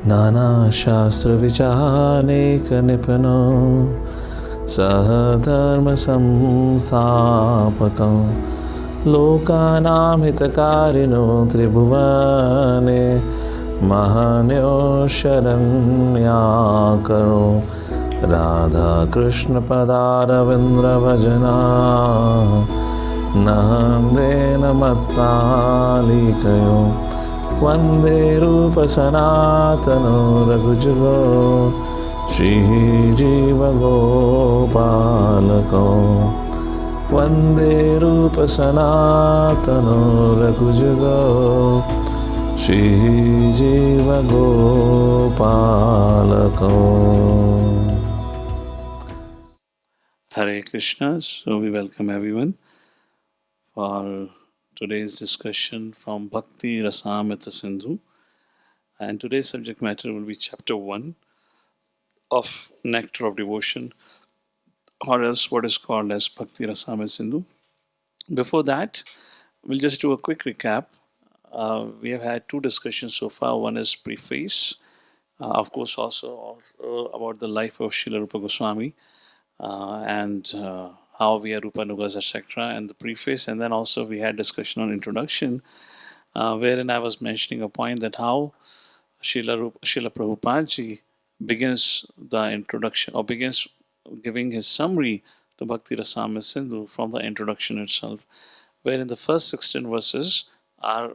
Nana Shastra Vichanek Nipano Sahadharma Samsapakam Lokanam Hitakarino Tribhuvane Mahanyo Sharanyakaro Radha Krishna Padaravindra Bhajana Nandena Mattalikayo Vande Rupa Sanatano Raghujugo Shri Jiva Gopalako Vande Rupa Sanatano Raghujugo Shri Jiva Gopalako. Hare Krishna. So we welcome everyone for today's discussion from Bhakti Rasamrita Sindhu. And today's subject matter will be chapter 1 of Nectar of Devotion, or else what is called as Bhakti Rasamrita Sindhu. Before that, we'll just do a quick recap. We have had two discussions so far. One is preface, of course, also about the life of Srila Rupa Goswami and how we are Rupanugas, etc., and the preface. And then also we had discussion on introduction, wherein I was mentioning a point that how Srila Prabhupada ji begins the introduction, or begins giving his summary to Bhakti Rasamrita Sindhu from the introduction itself, wherein the first 16 verses are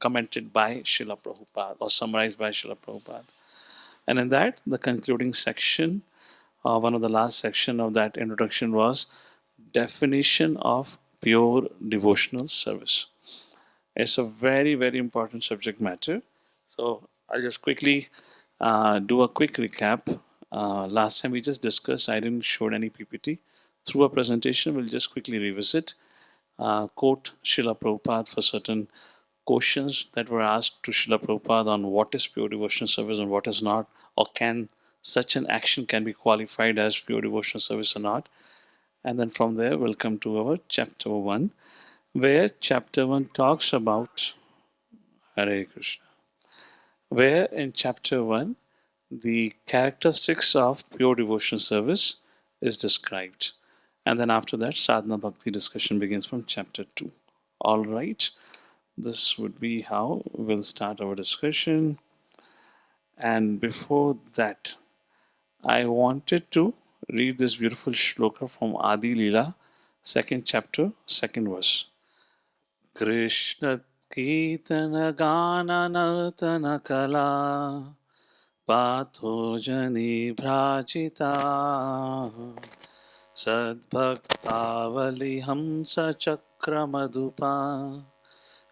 commented by Srila Prabhupada or summarized by Srila Prabhupada. And in that, the concluding section, one of the last section of that introduction was definition of pure devotional service. It's a very, very important subject matter. So I'll just quickly do a quick recap. Last time we just discussed, I didn't show any PPT. Through a presentation, we'll just quickly revisit, quote Srila Prabhupada for certain questions that were asked to Srila Prabhupada on what is pure devotional service and what is not, or can such an action can be qualified as pure devotional service or not. And then from there, we'll come to our chapter 1, where chapter 1 talks about Hare Krishna. Where in chapter 1, the characteristics of pure devotional service is described. And then after that, sadhana bhakti discussion begins from chapter 2. All right, this would be how we'll start our discussion. And before that, I wanted to read this beautiful shloka from Adi Leela, 2nd chapter, 2nd verse. Krishna Kirtana Gana Nartana Kala Pathojani Bhrajita Sadbhaktavali Hamsa Chakra Madhupa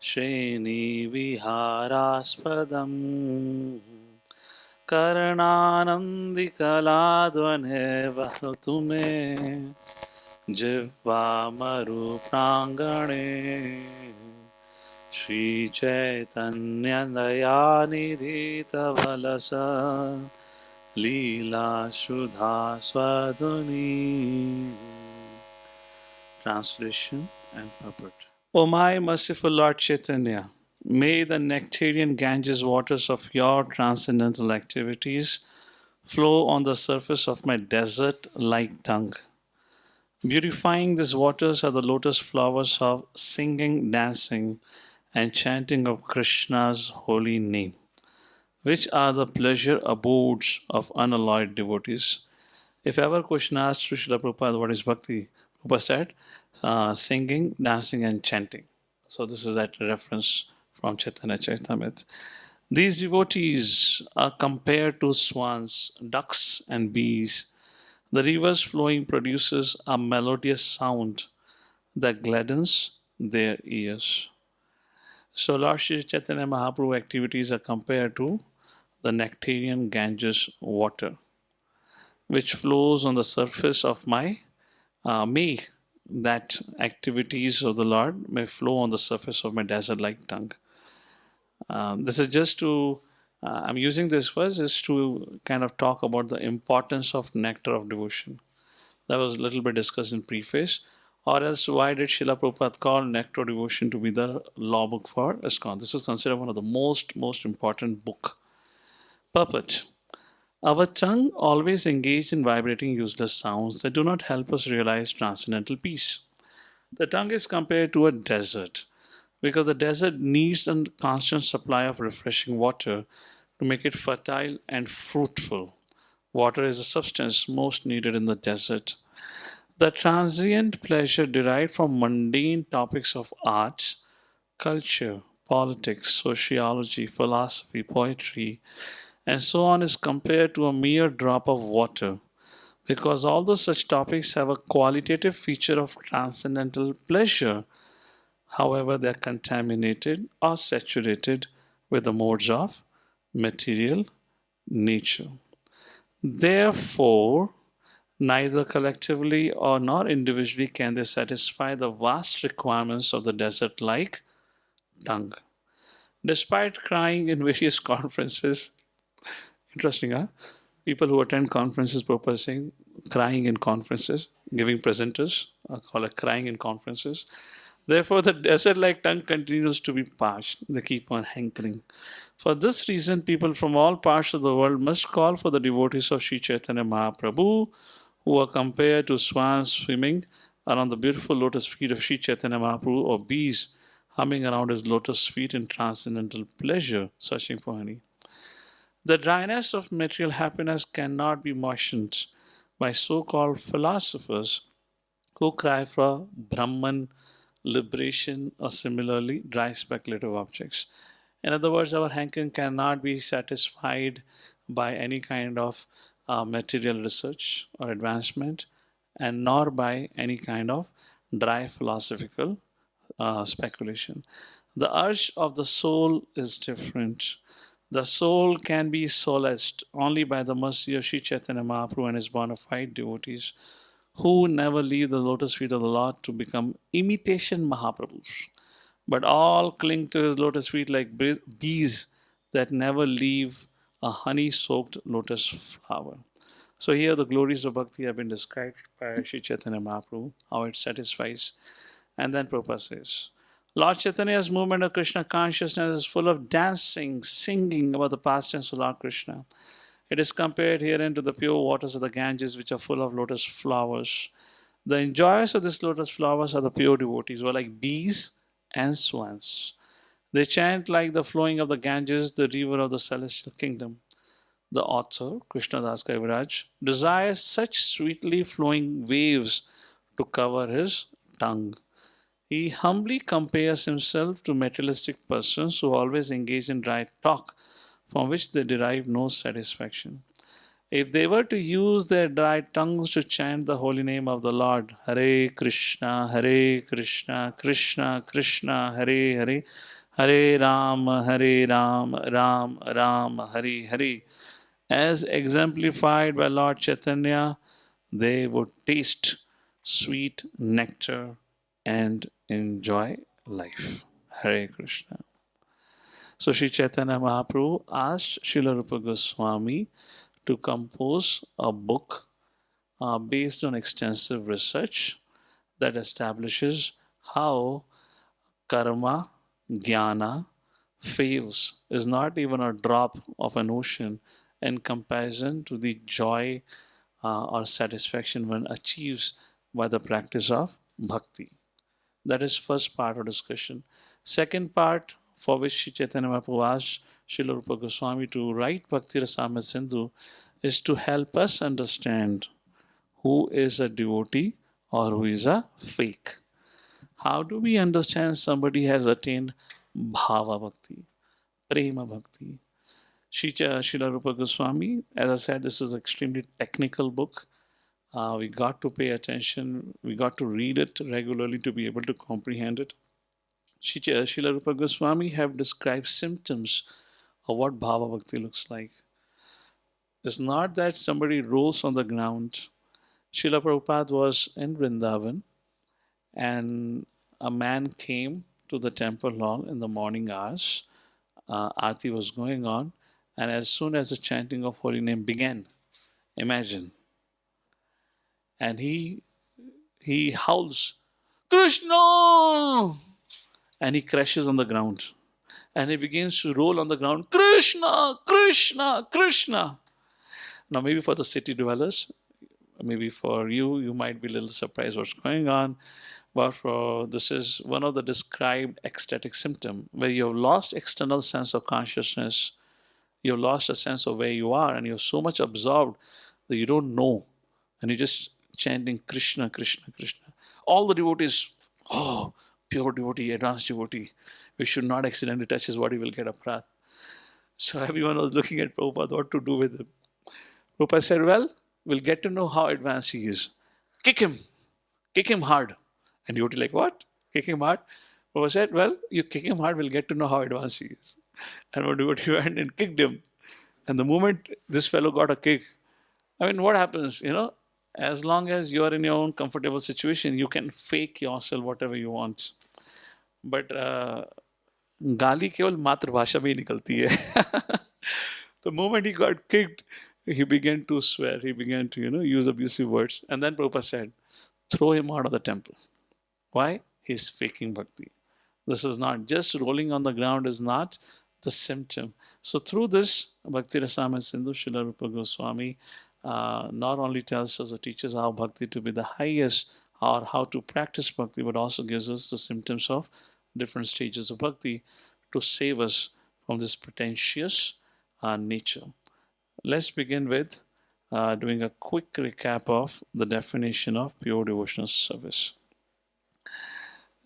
Shreni Viharaspadam Karnanandi Kaladvane Vahutume Jivva Maru Prangane Shri Chaitanya Dayanidhita Valasa Leela Shudha Swadhuni. Translation and purport. O my merciful Lord Chaitanya, may the nectarian Ganges waters of your transcendental activities flow on the surface of my desert-like tongue. Beautifying these waters are the lotus flowers of singing, dancing, and chanting of Krishna's holy name, which are the pleasure abodes of unalloyed devotees. If ever question asked to Srila Prabhupada what is bhakti, Prabhupada said, singing, dancing, and chanting. So this is that reference from Chaitanya Charitamrita. These devotees are compared to swans, ducks, and bees. The rivers flowing produces a melodious sound that gladdens their ears. So Lord Shri Chaitanya Mahaprabhu activities are compared to the nectarian Ganges water, which flows on the surface of my, may that activities of the Lord may flow on the surface of my desert-like tongue. This is just to, I'm using this verse just to kind of talk about the importance of nectar of devotion. That was a little bit discussed in preface. Or else, why did Srila Prabhupada call Nectar Devotion to be the law book for ISKCON? This is considered one of the most important book Puppet. Our tongue always engaged in vibrating useless sounds that do not help us realize transcendental peace. The tongue is compared to a desert because the desert needs a constant supply of refreshing water to make it fertile and fruitful. Water is a substance most needed in the desert. The transient pleasure derived from mundane topics of art, culture, politics, sociology, philosophy, poetry, and so on is compared to a mere drop of water because although such topics have a qualitative feature of transcendental pleasure, however, they are contaminated or saturated with the modes of material nature. Therefore, neither collectively or nor individually can they satisfy the vast requirements of the desert like tongue. Despite crying in various conferences, interesting, huh? People who attend conferences purposing crying in conferences, giving presenters, call it crying in conferences. Therefore, the desert like tongue continues to be parched. They keep on hankering. For this reason, people from all parts of the world must call for the devotees of Sri Chaitanya Mahaprabhu, who are compared to swans swimming around the beautiful lotus feet of Sri Chaitanya Mahaprabhu or bees humming around his lotus feet in transcendental pleasure, searching for honey. The dryness of material happiness cannot be moistened by so called philosophers who cry for Brahman liberation or similarly dry speculative objects. In other words, our hankering cannot be satisfied by any kind of material research or advancement, and nor by any kind of dry philosophical speculation. The urge of the soul is different. The soul can be solaced only by the mercy of Sri Chaitanya Mahaprabhu and his bona fide devotees who never leave the lotus feet of the Lord to become imitation Mahaprabhus, but all cling to his lotus feet like bees that never leave a honey soaked lotus flower. So, here the glories of bhakti have been described by Sri Chaitanya Mahaprabhu, how it satisfies. And then Prabhupada says, Lord Chaitanya's movement of Krishna consciousness is full of dancing, singing about the pastimes of Lord Krishna. It is compared herein to the pure waters of the Ganges, which are full of lotus flowers. The enjoyers of these lotus flowers are the pure devotees, who are like bees and swans. They chant like the flowing of the Ganges, the river of the celestial kingdom. The author, Krishnadas Kaviraj, desires such sweetly flowing waves to cover his tongue. He humbly compares himself to materialistic persons who always engage in dry talk from which they derive no satisfaction. If they were to use their dry tongues to chant the holy name of the Lord, Hare Krishna, Krishna Krishna, Hare Hare, Hare Ram, Ram Ram, Hare Hare, as exemplified by Lord Chaitanya, they would taste sweet nectar and enjoy life. Hare Krishna. So Sri Chaitanya Mahaprabhu asked Srila Rupa Goswami to compose a book based on extensive research that establishes how karma, jnana, fails, is not even a drop of an ocean in comparison to the joy or satisfaction one achieves by the practice of bhakti. That is first part of discussion. Second part, for which Sri Chaitanya Mahaprabhu asked Srila Rupa Goswami to write Bhakti Rasamrita Sindhu, is to help us understand who is a devotee or who is a fake. How do we understand somebody has attained Bhava Bhakti, Prema Bhakti? Srila Rupa Goswami, as I said, this is an extremely technical book. We got to pay attention, we got to read it regularly to be able to comprehend it. Srila Rupa Goswami have described symptoms of what Bhava Bhakti looks like. It's not that somebody rolls on the ground. Srila Prabhupada was in Vrindavan and a man came to the temple hall in the morning hours. Aarti was going on, and as soon as the chanting of holy name began, imagine, and he howls, Krishna! And he crashes on the ground. And he begins to roll on the ground, Krishna! Krishna, Krishna, Krishna. Now, maybe for the city dwellers, maybe for you, you might be a little surprised what's going on. But for this is one of the described ecstatic symptom where you have lost external sense of consciousness. You've lost a sense of where you are, and you're so much absorbed that you don't know, and you're just chanting Krishna, Krishna, Krishna. All the devotees, oh, pure devotee, advanced devotee, we should not accidentally touch his body, we'll get uprat. So everyone was looking at Prabhupada, what to do with him. Prabhupada said, well, we'll get to know how advanced he is. Kick him hard. And devotee like, what? Kick him hard? Prabhupada said, well, you kick him hard, we'll get to know how advanced he is. And one devotee went and kicked him. And the moment this fellow got a kick, I mean, what happens, as long as you are in your own comfortable situation, you can fake yourself whatever you want. But गाली केवल मातृभाषा में ही निकलती है. The moment he got kicked, he began to swear. He began to, use abusive words. And then Prabhupada said, throw him out of the temple. Why? He's faking bhakti. This is not, just rolling on the ground is not the symptom. So through this, Bhakti Rasamrita Sindhu, Srila Rupa Goswami not only tells us or teaches how bhakti to be the highest or how to practice bhakti, but also gives us the symptoms of different stages of bhakti to save us from this pretentious nature. Let's begin with doing a quick recap of the definition of pure devotional service.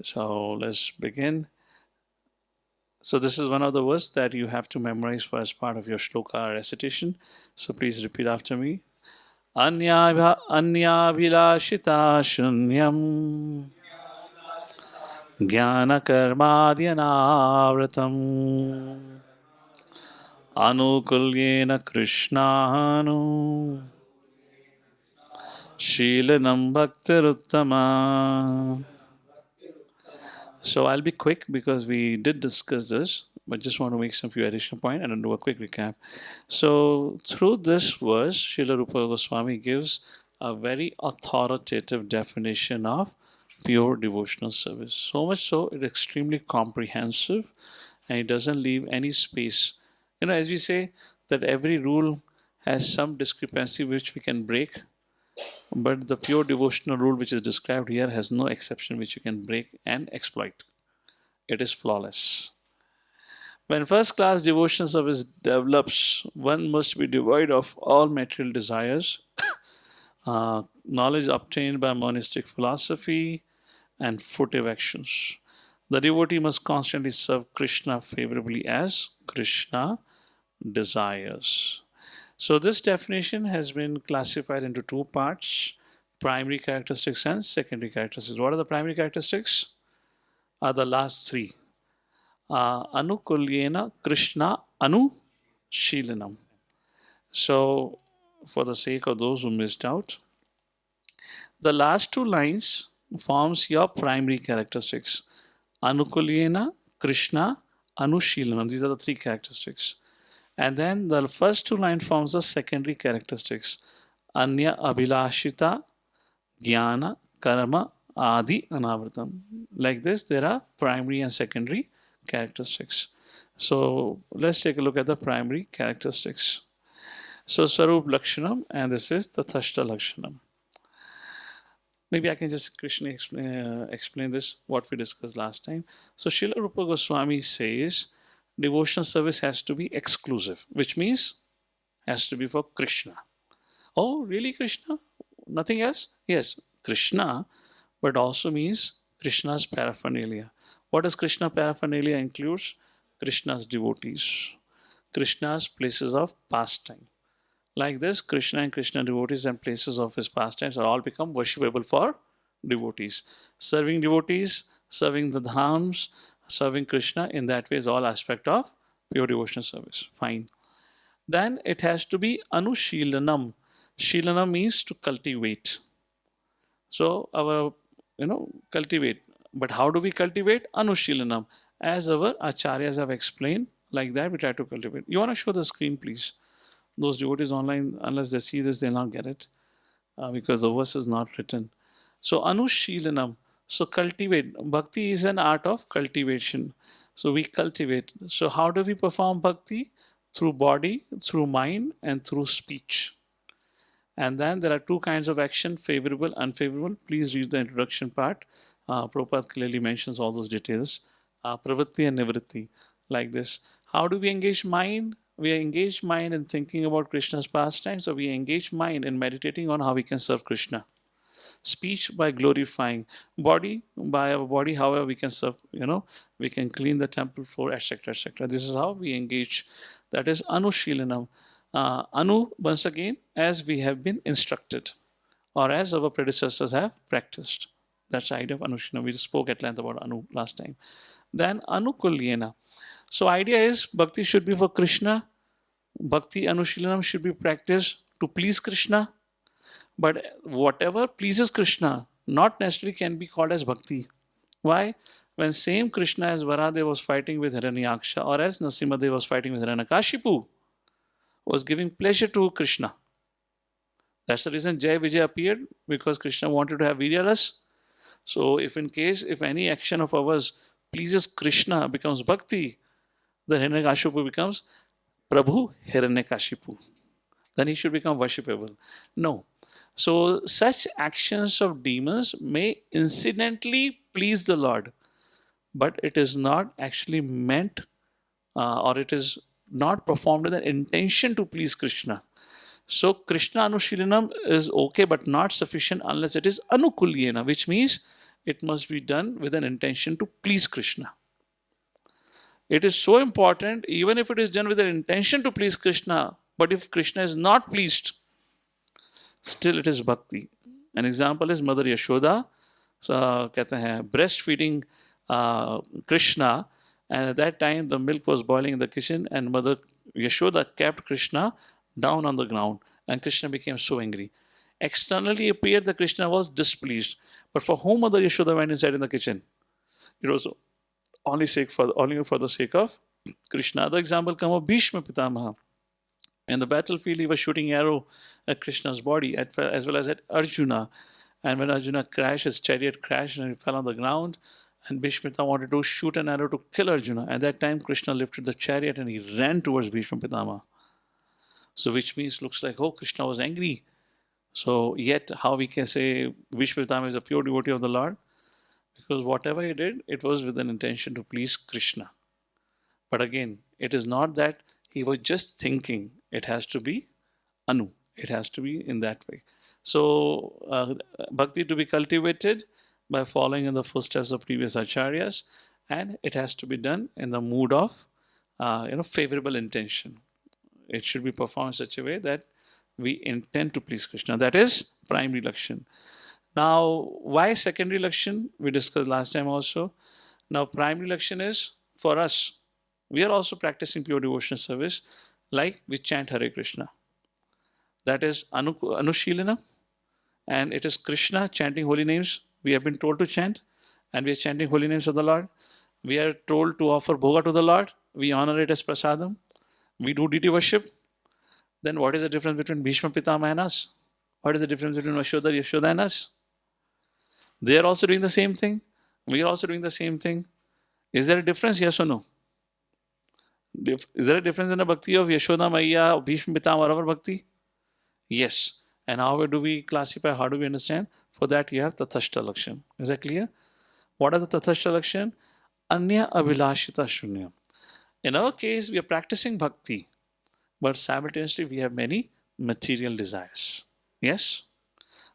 So let's begin. So this is one of the verses that you have to memorize for as part of your shloka recitation. So please repeat after me. Anyabhilashita shunyam jnana karmadhyanavratam anukulyena krishnanu shilanam bhaktiruttama. So I'll be quick because we did discuss this, but just want to make some few additional points and do a quick recap. So through this verse, Srila Rupa Goswami gives a very authoritative definition of pure devotional service. So much so, it's extremely comprehensive and it doesn't leave any space. As we say, that every rule has some discrepancy which we can break, but the pure devotional rule which is described here has no exception which you can break and exploit. It is flawless. When first class devotional service develops, one must be devoid of all material desires, knowledge obtained by monastic philosophy, and furtive actions. The devotee must constantly serve Krishna favorably as Krishna desires. So this definition has been classified into two parts, primary characteristics and secondary characteristics. What are the primary characteristics? Are the last three. Anukulyena Krishna Anushilanam. So for the sake of those who missed out, the last two lines forms your primary characteristics. Anukulyena Krishna Anushilanam. These are the three characteristics. And then the first two lines forms the secondary characteristics. Anya abhilashita, jnana, karma, adi, anavratam. Like this, there are primary and secondary characteristics. So let's take a look at the primary characteristics. So Sarup Lakshanam, and this is Tathashta Lakshanam. Maybe I can just Krishna explain this, what we discussed last time. So Srila Rupa Goswami says, devotional service has to be exclusive, which means has to be for Krishna. Oh, really Krishna? Nothing else? Yes, Krishna, but also means Krishna's paraphernalia. What does Krishna paraphernalia includes? Krishna's devotees, Krishna's places of pastime. Like this, Krishna and Krishna devotees and places of his pastimes are all become worshipable for devotees. Serving devotees, serving the dhams, serving Krishna, in that way is all aspect of pure devotional service. Fine. Then it has to be anushilanam. Shilanam means to cultivate. So our, cultivate. But how do we cultivate? Anushilanam. As our acharyas have explained, like that we try to cultivate. You want to show the screen, please? Those devotees online, unless they see this, they'll not get it because the verse is not written. So anushilanam. So cultivate. Bhakti is an art of cultivation. So we cultivate. So how do we perform bhakti? through body, through mind, and through speech. And then there are two kinds of action, favorable, unfavorable. Please read the introduction part. Prabhupada clearly mentions all those details. Pravritti and nivritti, like this. How do we engage mind? We engage mind in thinking about Krishna's pastimes, or we engage mind in meditating on how we can serve Krishna. Speech by glorifying, body by our body, however we can serve, we can clean the temple floor, etc., etc. This is how we engage. That is anushilanam. Anu, once again, as we have been instructed, or as our predecessors have practiced. That's the idea of anushilanam. We spoke at length about anu last time. Then anukulyena. So idea is bhakti should be for Krishna. Bhakti anushilanam should be practiced to please Krishna. But whatever pleases Krishna not necessarily can be called as bhakti. Why? When same Krishna as Varadev was fighting with Hiranyaksha, or as Narasimhadev was fighting with Hiranyakashipu, was giving pleasure to Krishna. That's the reason Jai Vijay appeared, because Krishna wanted to have Viryaras. So if any action of ours pleases Krishna, becomes bhakti, then Hiranyakashipu becomes Prabhu Hiranyakashipu. Then he should become worshipable. No. So such actions of demons may incidentally please the Lord, but it is not actually meant, or it is not performed with an intention to please Krishna. So Krishna Anushilanam is okay, but not sufficient unless it is Anukulyena, which means it must be done with an intention to please Krishna. It is so important, even if it is done with an intention to please Krishna, but if Krishna is not pleased, still it is bhakti. An example is Mother Yashoda. So, कहते हैं breastfeeding Krishna, and at that time the milk was boiling in the kitchen, and Mother Yashoda kept Krishna down on the ground, and Krishna became so angry. Externally appeared that Krishna was displeased, but for whom Mother Yashoda went inside in the kitchen? It was only for the sake of Krishna. Other example come of Bhishma Pitamaha. In the battlefield, he was shooting arrow at Krishna's body, as well as at Arjuna. And when Arjuna crashed, his chariot crashed and he fell on the ground. And Bhishma wanted to shoot an arrow to kill Arjuna. At that time, Krishna lifted the chariot and he ran towards Bhishma Pitama. So, which means, looks like, oh, Krishna was angry. So, yet, how we can say Bhishma Pitama is a pure devotee of the Lord? Because whatever he did, it was with an intention to please Krishna. But again, it is not that he was just thinking. It has to be anu. It has to be in that way. So, bhakti to be cultivated by following in the footsteps of previous acharyas, and it has to be done in the mood of favorable intention. It should be performed in such a way that we intend to please Krishna. That is primary lakshan. Now, why secondary lakshan? We discussed last time also. Now, primary lakshan is for us. We are also practicing pure devotional service, like we chant Hare Krishna. That is Anushilana, and it is Krishna chanting holy names. We have been told to chant, and we are chanting holy names of the Lord. We are told to offer bhoga to the Lord. We honor it as prasadam. We do deity worship. Then what is the difference between Bhishma Pitama and us? What is the difference between Yashoda and us? They are also doing the same thing. We are also doing the same thing. Is there a difference? Yes or no? Is there a difference in the bhakti of Yashoda Maiya, Bhishma Pitama, or our bhakti? Yes. And how do we classify? How do we understand? For that you have Tathashta Lakshan. Is that clear? What are the Tathashta Lakshan? Anya Abhilashita Shunyam. In our case, we are practicing bhakti, but simultaneously we have many material desires. Yes?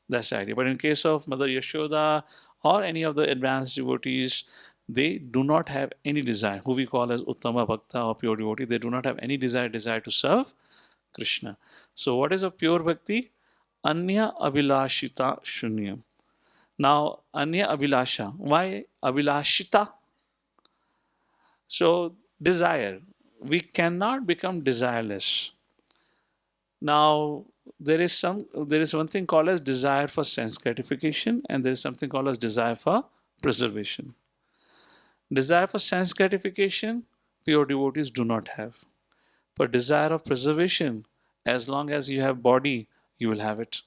That's the idea. But in case of Mother Yashoda or any of the advanced devotees, they do not have any desire, who we call as Uttama Bhakta or pure devotee. They do not have any desire to serve Krishna. So what is a pure bhakti? Anya Abhilashita Shunyam. Now, Anya Abhilasha. Why Abhilashita? So, desire. We cannot become desireless. Now, there is one thing called as desire for sense gratification, and there is something called as desire for preservation. Desire for sense gratification, pure devotees do not have. But desire of preservation, as long as you have body, you will have it.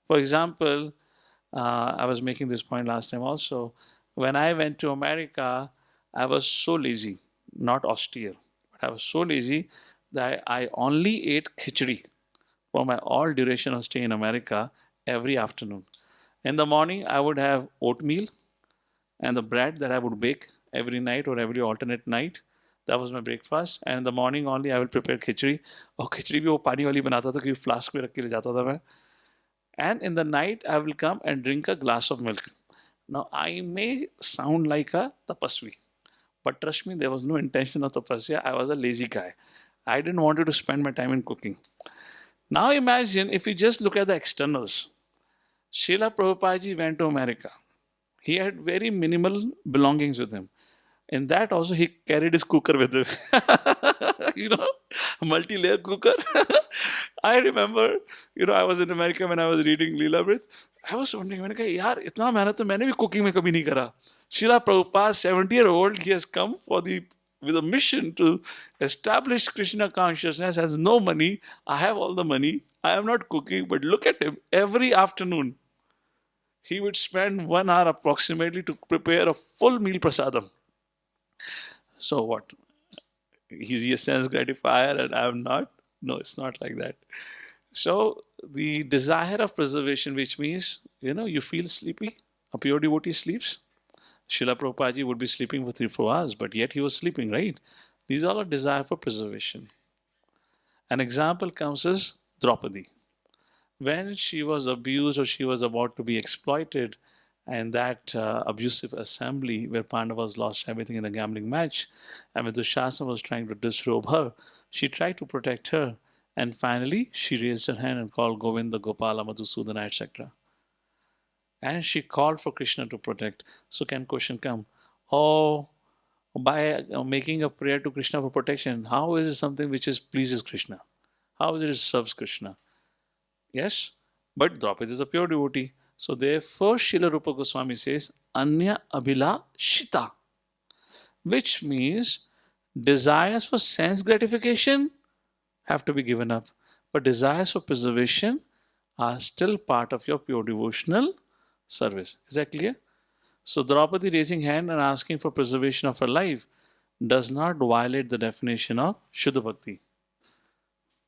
For example, I was making this point last time also. When I went to America, I was so lazy, not austere, but I was so lazy that I only ate khichdi for my all duration of stay in America every afternoon. In the morning, I would have oatmeal and the bread that I would bake every night or every alternate night. That was my breakfast. And in the morning only, I will prepare khichdi. और खिचड़ी भी वो पानी वाली बनाता था क्योंकि flask में रख के ले जाता था मैं. And in the night, I will come and drink a glass of milk. Now, I may sound like a tapasvi, but trust me, there was no intention of tapasya. I was a lazy guy. I didn't want to spend my time in cooking. Now imagine if you just look at the externals. Srila Prabhupada ji went to America. He had very minimal belongings with him. In that also he carried his cooker with him. you know, multi-layer cooker. I remember, I was in America when I was reading Leela. I was wondering, मैंने कहा यार इतना मेहनत तो मैंने भी cooking में कभी नहीं करा. Srila Prabhupada, 70-year-old, he has come with a mission to establish Krishna consciousness, has no money. I have all the money. I am not cooking, but look at him. Every afternoon, he would spend 1 hour approximately to prepare a full meal prasadam. So what? He's a sense gratifier and I'm not? No, it's not like that. So the desire of preservation, which means, you feel sleepy. A pure devotee sleeps. Srila Prabhupada ji would be sleeping for 3-4 hours, but yet he was sleeping, right? These are all a desire for preservation. An example comes as Draupadi. When she was abused or she was about to be exploited, and that abusive assembly where Pandavas lost everything in a gambling match, and when Dushasana was trying to disrobe her, she tried to protect her, and finally she raised her hand and called Govinda, Gopala, Madhusudana, etc. And she called for Krishna to protect. So can question come? Oh, by making a prayer to Krishna for protection, how is it something which pleases Krishna? How is it serves Krishna? Yes, but Draupadi is a pure devotee. So therefore, Srila Rupa Goswami says, Anya Abhila Shita, which means desires for sense gratification have to be given up. But desires for preservation are still part of your pure devotional service. Is that clear? So Draupadi raising hand and asking for preservation of her life does not violate the definition of Shuddha Bhakti.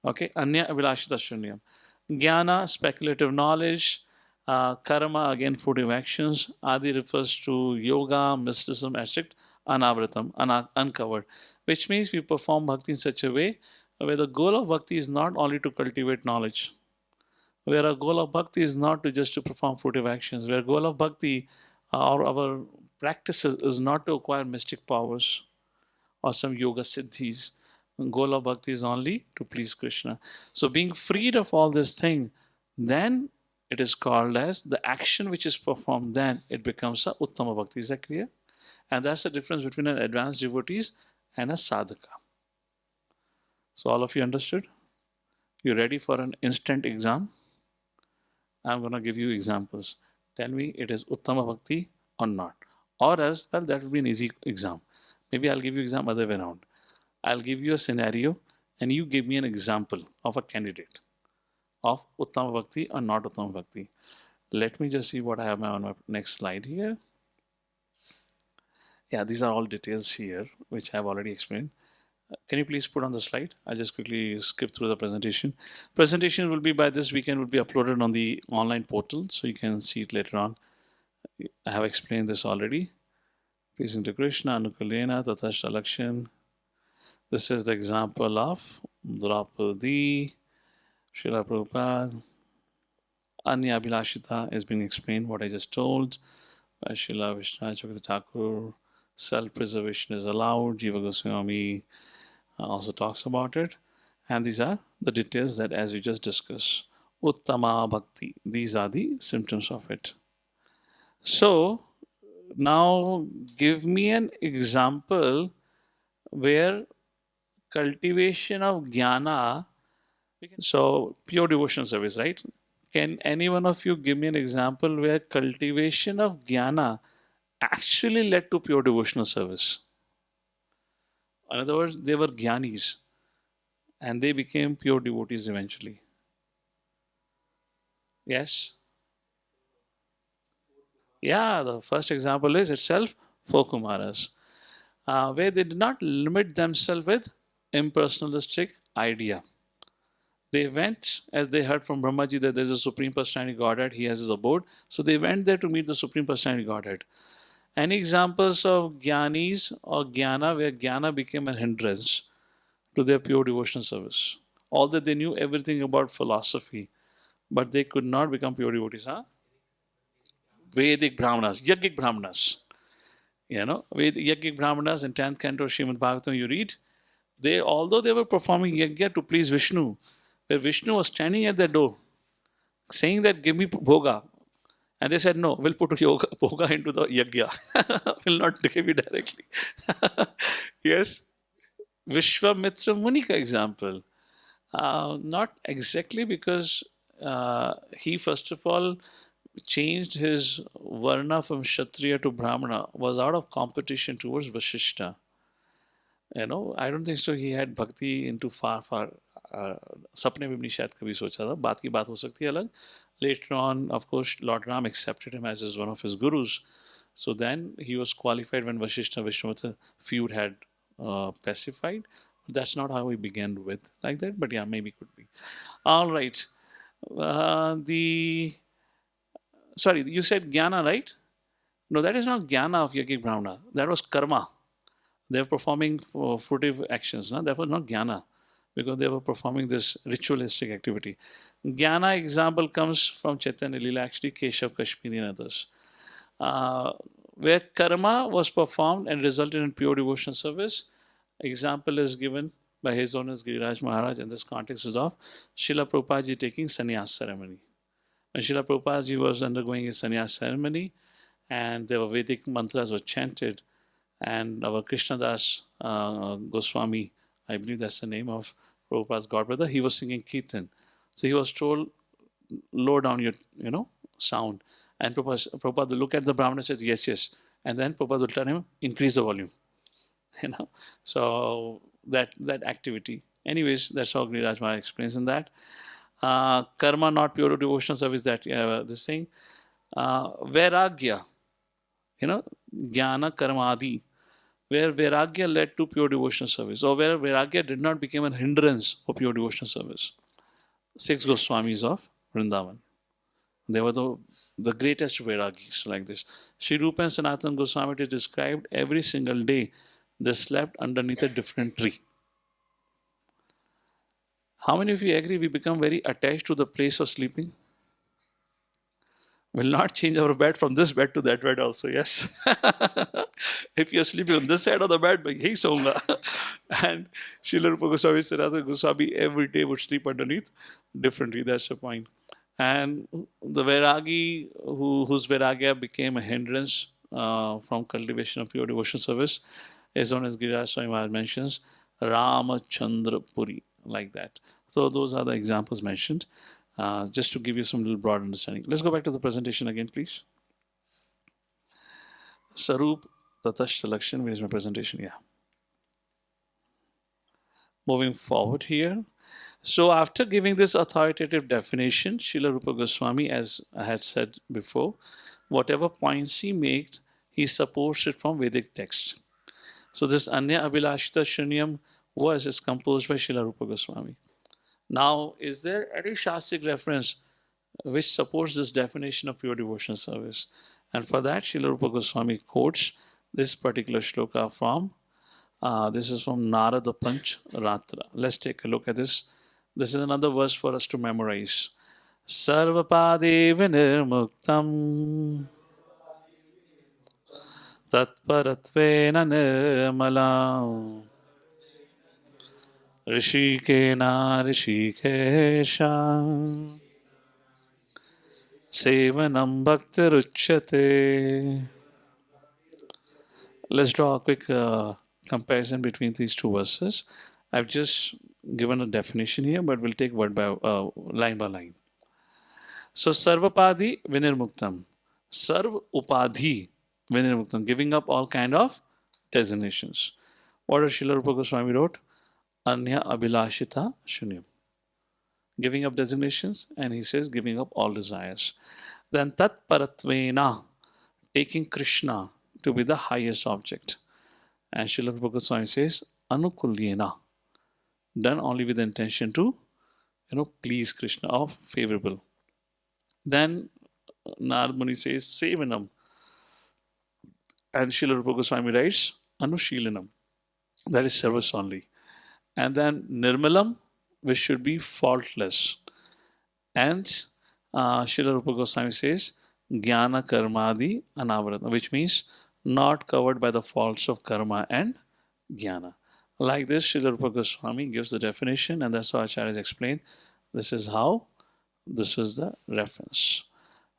Okay, Anya Abhilashita Shunyam. Jnana, speculative knowledge. Karma, again, fruitive actions. Adi refers to yoga, mysticism, etc. Anavratam, uncovered. Which means we perform bhakti in such a way where the goal of bhakti is not only to cultivate knowledge. Where our goal of bhakti is not just to perform fruitive actions. Where goal of bhakti or our practices is not to acquire mystic powers or some yoga siddhis. Goal of bhakti is only to please Krishna. So being freed of all this thing, then it is called as the action which is performed, then it becomes a Uttama Bhakti. Is that clear? And that's the difference between an advanced devotees and a sadhaka. So all of you understood? You ready for an instant exam? I'm going to give you examples. Tell me it is Uttama Bhakti or not. Or else, well, that will be an easy exam. Maybe I'll give you exam other way around. I'll give you a scenario and you give me an example of a candidate of Uttama Bhakti or not Uttama Bhakti. Let me just see what I have on my next slide here. Yeah, these are all details here, which I have already explained. Can you please put on the slide? I'll just quickly skip through the presentation. Presentation will be by this weekend, will be uploaded on the online portal, so you can see it later on. I have explained this already. Pleasing to Krishna, Anukulena, Tatashta Lakshan. This is the example of Draupadi, Srila Prabhupada. Anya Abhilashita is being explained, what I just told. By Srila Vishnu Thakur. Self-preservation is allowed. Jiva Goswami also talks about it. And these are the details that as we just discussed. Uttama Bhakti. These are the symptoms of it. So, now give me an example where cultivation of jnana, so pure devotional service, right? Can any one of you give me an example where cultivation of jnana actually led to pure devotional service? In other words, they were jnanis and they became pure devotees eventually. Yes? Yeah, the first example is itself four Kumaras, where they did not limit themselves with impersonalistic idea. They went as they heard from Brahmaji that there's a Supreme Personality Godhead, he has his abode. So they went there to meet the Supreme Personality Godhead. Any examples of Gyanis or Jnana where Jnana became a hindrance to their pure devotional service? Although they knew everything about philosophy, but they could not become pure devotees. Huh? Vedic Brahmanas, Yogic Brahmanas. Yogic Brahmanas in 10th canto Srimad Bhagavatam, you read, although they were performing yajna to please Vishnu, where Vishnu was standing at their door saying that give me bhoga. And they said, no, we'll put bhoga into the yajna. We'll not give it directly. Yes. Vishwamitra Muni ka example. Not exactly because he first of all changed his varna from Kshatriya to Brahmana, was out of competition towards Vashishta. I don't think so he had bhakti into far सपने में भी शायद कभी सोचा था, बात की बात हो सकती है अलग. Later on, of course, Lord Ram accepted him as one of his gurus. So then he was qualified when Vashishta Vishwamitra feud had pacified. That's not how he began with like that, but yeah, maybe could be. All right. Sorry, you said Jnana, right? No, that is not Jnana of Yogic Brahmana. That was karma. They were performing fruitive actions. No? That was not Jnana, because they were performing this ritualistic activity. Jnana example comes from Chaitanya Lila, actually, Keshav Kashmiri and others. Where karma was performed and resulted in pure devotional service. Example is given by His Holiness Giriraj Maharaj, and this context is of Srila Prabhupada ji taking sannyas ceremony. When Srila Prabhupada ji was undergoing his sannyas ceremony, and the Vedic mantras were chanted, and our Krishnadas Goswami, I believe that's the name of Prabhupada's godbrother, he was singing Kirtan. So he was told, lower down your, sound. And Prabhupada will look at the Brahmana and says, yes, yes. And then Prabhupada will tell him, increase the volume. So that activity. Anyways, that's how Giriraj Maharaj explains in that. Karma, not pure devotional service, that this thing. Vairagya, Jnana, Karma, Adi, where Vairagya led to pure devotional service, or where Vairagya did not become a hindrance for pure devotional service. 6 Goswamis of Vrindavan. They were the greatest Vairagis like this. Sri Rupa and Sanatana Goswami is described every single day. They slept underneath a different tree. How many of you agree we become very attached to the place of sleeping? We'll not change our bed from this bed to that bed also, yes? If you're sleeping on this side of the bed, hey, songa. And Srila Rupa Goswami, Sanatana Goswami every day would sleep underneath differently. That's the point. And the Vairagi, whose Vairagya became a hindrance from cultivation of pure devotional service, is known as Giriraj Swami Maharaj mentions Ramachandra Puri, like that. So those are the examples mentioned, just to give you some little broad understanding. Let's go back to the presentation again, please. Sarup Tatashta Lakshan, where is my presentation? Yeah. Moving forward here. So after giving this authoritative definition, Srila Rupa Goswami, as I had said before, whatever points he makes, he supports it from Vedic text. So this Anya Abhilashita Shunyam verse is composed by Srila Rupa Goswami. Now, is there any Shastric reference which supports this definition of pure devotional service? And for that, Srila Rupa Goswami quotes this particular shloka from, this is from Narada Panch Ratra. Let's take a look at this. This is another verse for us to memorize. Sarvapade vinirmuktam tatparatvena nirmalam rishikena rishikesha sevanam bhaktiruchyate. Let's draw a quick comparison between these two verses. I've just given a definition here, but we'll take word by line by line. So, Sarvapadi Vinirmuktam. Sarv Upadhi Vinirmuktam. Giving up all kind of designations. What does Srila Rupa Goswami wrote? Anya Abhilashita Shunyam. Giving up designations, and he says giving up all desires. Then Tat Paratvena. Taking Krishna to be the highest object. And Srila Rupa Goswami says Anukulyena. done only with the intention to, please Krishna or favorable. Then Narad Muni says, Sevanam. And Srila Rupa Goswami writes, Anushilanam. That is service only. And then Nirmalam, which should be faultless. And Srila Rupa Goswami says, Jnana Karmadi Anavarata, which means not covered by the faults of karma and jnana. Like this, Srila Rupa Goswami gives the definition, and that's how Acharyas explain. This is how, this is the reference.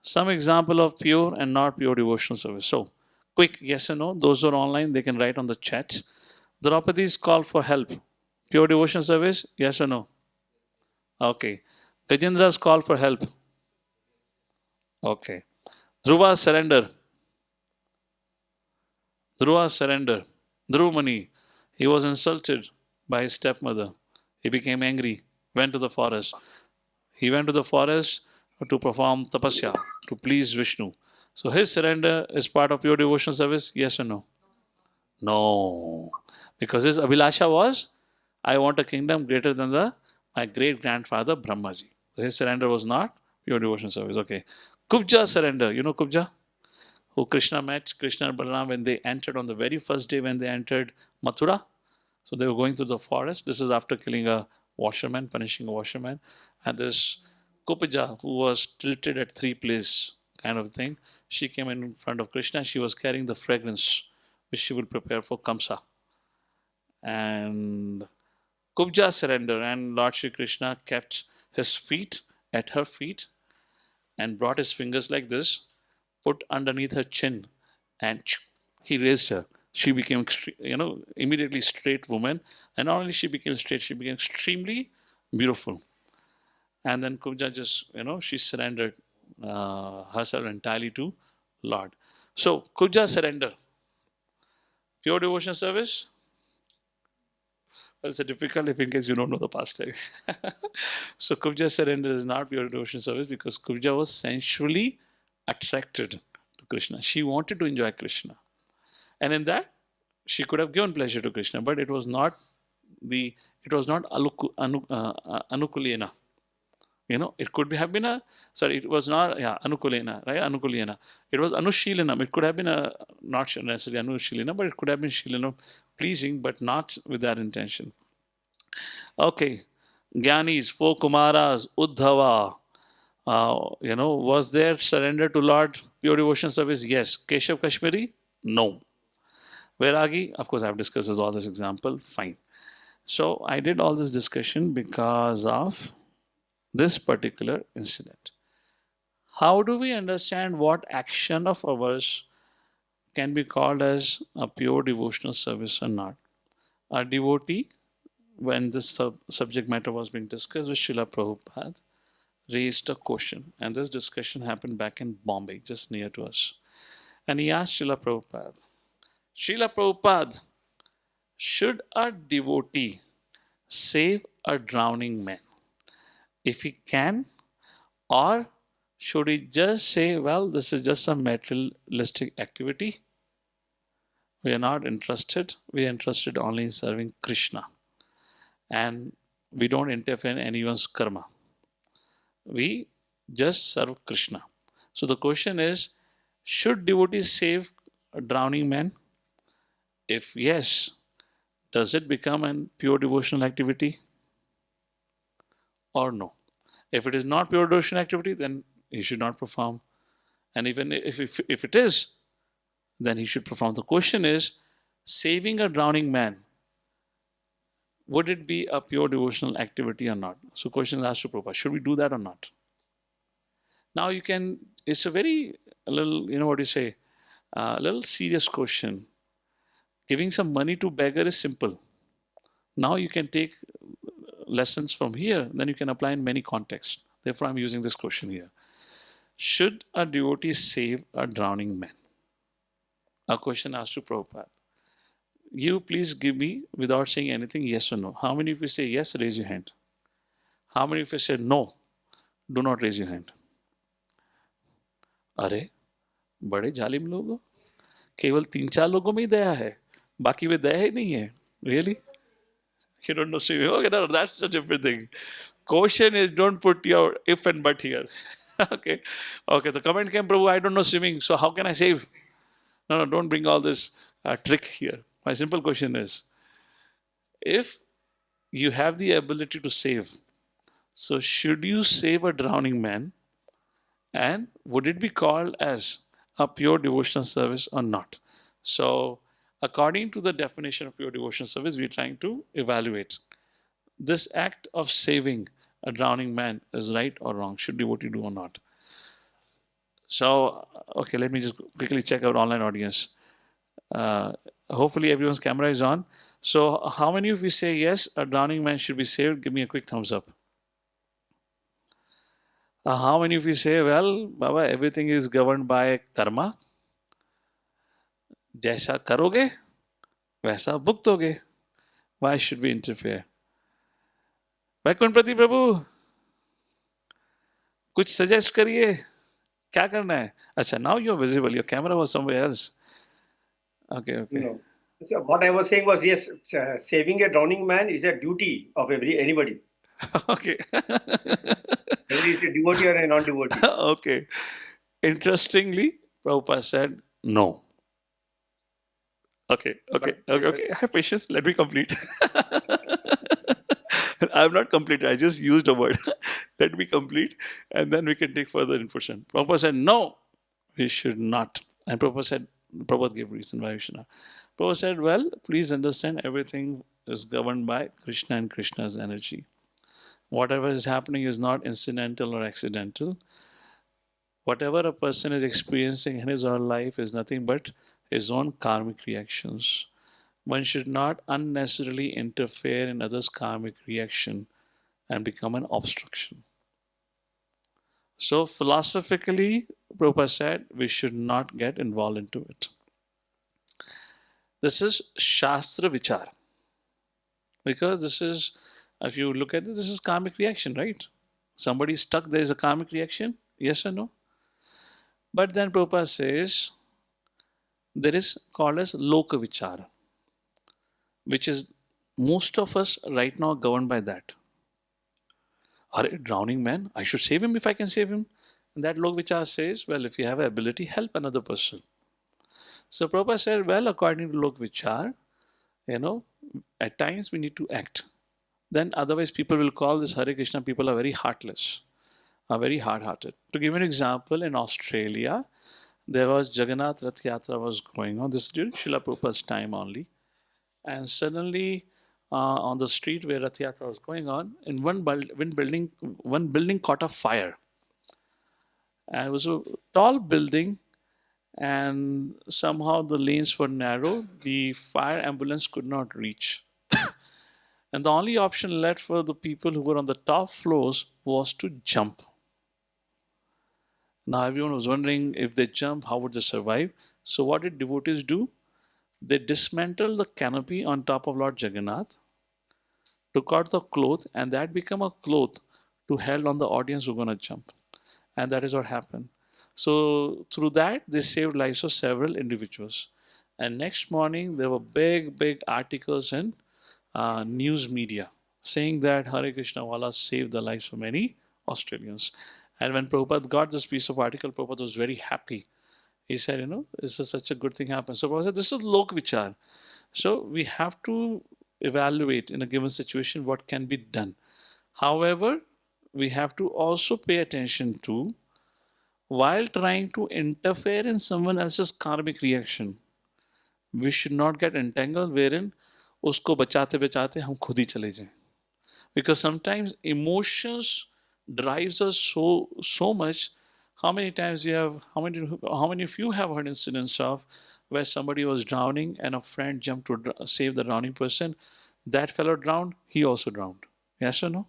Some example of pure and not pure devotional service. So, quick yes and no. Those who are online, they can write on the chat. Draupadi's call for help. Pure devotional service, yes or no? Okay. Gajendra's call for help. Okay. Dhruva's surrender. Dhruva's surrender. Dhruvamani, he was insulted by his stepmother. He became angry, went to the forest. He went to the forest to perform tapasya, to please Vishnu. So his surrender is part of pure devotional service, yes or no? No. Because his abhilasha was, I want a kingdom greater than my great grandfather Brahmaji. So his surrender was not pure devotional service. Okay. Kubja surrender. You know Kubja? Who Krishna met, Krishna and Balaram, when they entered on the very first day when they entered Mathura. So they were going through the forest. This is after killing a washerman, punishing a washerman. And this Kupja, who was tilted at three places, kind of thing, she came in front of Krishna. She was carrying the fragrance which she would prepare for Kamsa. And Kubja surrendered, and Lord Shri Krishna kept his feet at her feet and brought his fingers like this, put underneath her chin, and he raised her. She became, immediately straight woman. And not only she became straight, she became extremely beautiful. And then Kubja just, she surrendered herself entirely to Lord. So, Kubja surrender. Pure devotion service. Well, it's a difficult if in case you don't know the past life. So, Kubja surrender is not pure devotion service because Kubja was sensually attracted to Krishna. She wanted to enjoy Krishna. And in that, she could have given pleasure to Krishna, but it was not anukulena. It could have been it was not, anukulena, right? Anukulena. It was anushilanam. It could have been not necessarily anushilana, but it could have been shilana, pleasing, but not with that intention. Okay. Gyanis, four Kumaras, Uddhava, was there surrender to Lord pure devotion service? Yes. Keshav Kashmiri? No. Vairagi? Of course, I've discussed all this example. Fine. So I did all this discussion because of this particular incident. How do we understand what action of ours can be called as a pure devotional service or not? A devotee, when this subject matter was being discussed with Srila Prabhupada, raised a question. And this discussion happened back in Bombay, just near to us. And he asked Srila Prabhupada, should a devotee save a drowning man if he can? Or should he just say, well, this is just a materialistic activity? We are not interested. We are interested only in serving Krishna. And we don't interfere in anyone's karma. We just serve Krishna. So the question is, should devotees save a drowning man? If yes, does it become a pure devotional activity or no? If it is not pure devotional activity, then he should not perform. And even if it is, then he should perform. The question is, saving a drowning man, would it be a pure devotional activity or not? So question is asked to Prabhupada, should we do that or not? Now it's a little serious question. Giving some money to beggar is simple. Now you can take lessons from here, then you can apply in many contexts. Therefore, I'm using this question here. Should a devotee save a drowning man? A question asked to Prabhupada. You please give me, without saying anything, yes or no. How many of you say yes, raise your hand. How many of you say no, do not raise your hand? अरे बड़े जालिम लोग हो, केवल 3-4 लोगों में ही दया है, बाकी वे दया ही नहीं है. Really? You don't know swimming. Okay, no, that's a different thing. Question is don't put your if and but here. Okay. Okay, the comment came, Prabhu, I don't know swimming, so how can I save? No, no, don't bring all this trick here. My simple question is if you have the ability to save, so should you save a drowning man? And would it be called as a pure devotional service or not? So, according to the definition of pure devotional service, we're trying to evaluate this act of saving a drowning man is right or wrong, should devotee do or not. So, okay, let me just quickly check our online audience. Uh, Hopefully, everyone's camera is on. So, how many of you say yes, a drowning man should be saved? Give me a quick thumbs up. How many of you say, well, Baba, everything is governed by karma? जैसा करोगे वैसा भुगतोगे. Why should we interfere? वैकुंठपति प्रभु कुछ suggest करिए क्या करना है. अच्छा, now you're visible, your camera was somewhere else. Okay. No. So what I was saying was, yes, saving a drowning man is a duty of anybody. Okay. Whether he's a devotee or a non-devotee. Okay. Interestingly, Prabhupada said no. Okay. Have patience. Let me complete. I'm not complete. I just used a word. Let me complete, and then we can take further information. Prabhupada said, no, we should not. And Prabhupada gave reason why we should not. Prabhupada said, well, please understand everything is governed by Krishna and Krishna's energy. Whatever is happening is not incidental or accidental. Whatever a person is experiencing in his or her life is nothing but his own karmic reactions. One should not unnecessarily interfere in others' karmic reaction and become an obstruction. So, philosophically, Prabhupada said we should not get involved into it. This is Shastra Vichar. Because this is, if you look at it, this is karmic reaction, right? Somebody is stuck, there is a karmic reaction, yes or no? But then Prabhupada says there is called as Loka Vichara, which is most of us right now governed by that. Are a drowning man? I should save him if I can save him. And that Lok Vichar says, well, if you have ability, help another person. So Prabhupada said, well, according to Lok Vichar, at times we need to act. Then otherwise people will call this Hare Krishna people are very heartless, are very hard-hearted. To give you an example, in Australia, there was Jagannath Rath Yatra was going on. This is during Srila Prabhupada's time only. And suddenly, on the street where Rath Yatra was going on, in one building caught a fire. And it was a tall building, and somehow the lanes were narrow. The fire ambulance could not reach. And the only option left for the people who were on the top floors was to jump. Now everyone was wondering, if they jump, how would they survive? So what did devotees do? They dismantled the canopy on top of Lord Jagannath, took out the cloth, and that became a cloth to held on the audience who were going to jump. And that is what happened. So through that, they saved lives of several individuals. And next morning, there were big articles in news media saying that Hare Krishna Wala saved the lives of many Australians. And when Prabhupada got this piece of article, Prabhupada was very happy. He said, this is such a good thing happened. So Prabhupada said, this is Lok Vichar. So we have to evaluate in a given situation what can be done. However, we have to also pay attention to, while trying to interfere in someone else's karmic reaction, we should not get entangled wherein usko bachate hum khud hi chale jaye. Because sometimes emotions drives us so much. How many of you have heard incidents of where somebody was drowning and a friend jumped to save the drowning person? That fellow drowned, he also drowned. Yes or no?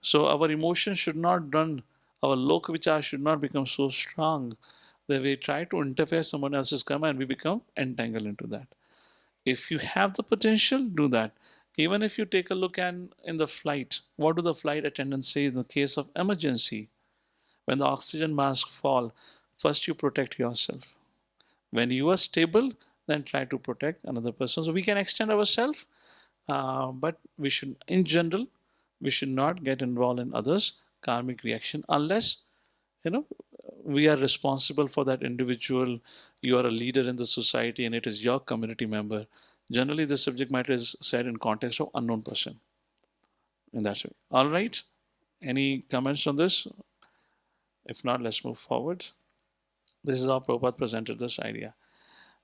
So our emotions should not run, our Lok Vichar should not become so strong that we try to interfere someone else's karma and we become entangled into that. If you have the potential, do that. Even if you take a look in the flight, what do the flight attendants say in the case of emergency? When the oxygen masks fall, first you protect yourself. When you are stable, then try to protect another person. So we can extend ourselves But we should, in general, we should not get involved in others' karmic reaction unless you know we are responsible for that individual. You are a leader in the society, and it is your community member. Generally, the subject matter is said in context of unknown person. In that way. All right. Any comments on this? If not, let's move forward. This is how Prabhupada presented this idea.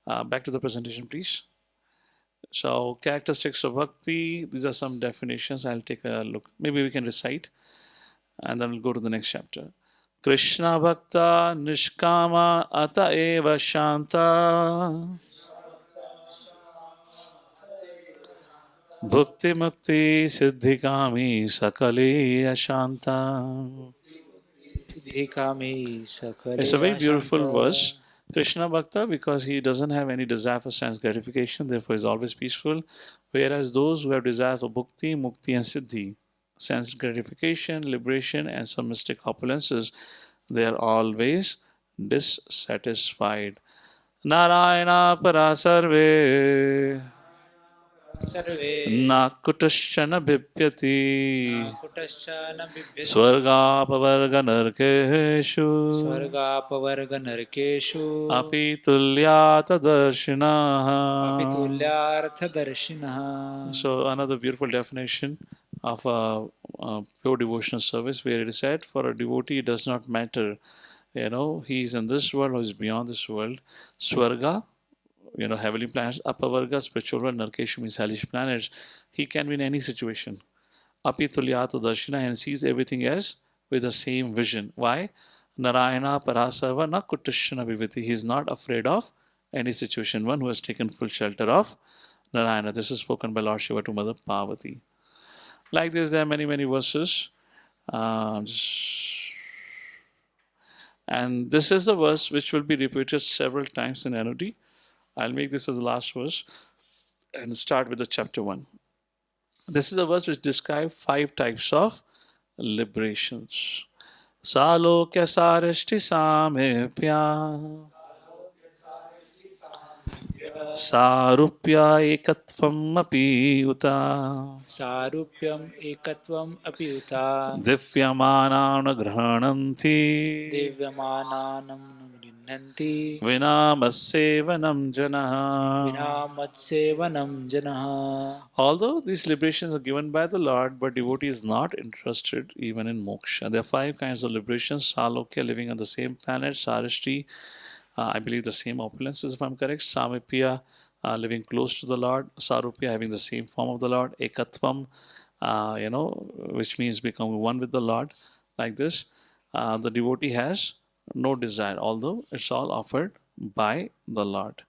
Back to the presentation, please. So, characteristics of bhakti, these are some definitions. I'll take a look. Maybe we can recite and then we'll go to the next chapter. Krishna Bhakta Nishkama Ata Eva Shanta Bhukti Mukti Siddhikami Sakale Ashanta. Siddhikami It's Sakale a very beautiful Ashanta. verse. Krishna Bhakta, because he doesn't have any desire for sense gratification, therefore is always peaceful. Whereas those who have desire for bhukti, mukti, and siddhi, sense gratification, liberation, and some mystic opulences, they are always dissatisfied. Narayana parasarve Sarve na kutushana bhipyati Nakutaschana Bibhyati swargapavarga narkeshu Swargapavarga Narkeshu api tulyata darshinaha. Apitulyartha Darshinaha. So another beautiful definition of a pure devotional service, where it is said, for a devotee it does not matter, he is in this world or is beyond this world. Swarga, heavenly planets. Apavarga, spiritual world. Narkeshu means hellish planets. He can be in any situation. Api tulyata darshina, and sees everything as with the same vision. Why? Narayana parasarva na kutushana viviti. He is not afraid of any situation. One who has taken full shelter of Narayana. This is spoken by Lord Shiva to Mother Parvati. Like this, there are many, many verses. And this is the verse which will be repeated several times in NOD. I'll make this as the last verse and start with the chapter 1. This is a verse which describes 5 types of liberations. Salokya sarishti samepya sarupya ekatvam api uta Sarupyam Ekatvam Apiuta divyamana grhananti Divyamananam Grinanti vinamassevanam janaha. Vinamatsevanam Janaha. Although these liberations are given by the Lord, but devotee is not interested even in moksha. There are 5 kinds of liberations. Salokya, living on the same planet. Sarishti, I believe the same opulences, if I'm correct. Samipya, living close to the Lord. Sarupya, having the same form of the Lord. Ekatvam, which means becoming one with the Lord. Like this, the devotee has no desire, although it's all offered by the Lord.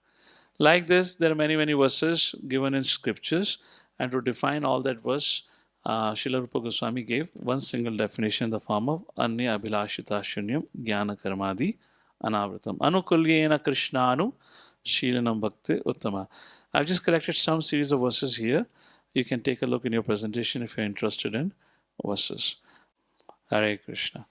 Like this, there are many, many verses given in scriptures, and to define all that verse, Srila Rupa Goswami gave one single definition in the form of Anya Abhilashita Shunyam Jnana Karmadi Anavratam. Anukulyena Krishnanu Shilanam Bhakti Uttama. I've just collected some series of verses here. You can take a look in your presentation if you're interested in verses. Hare Krishna.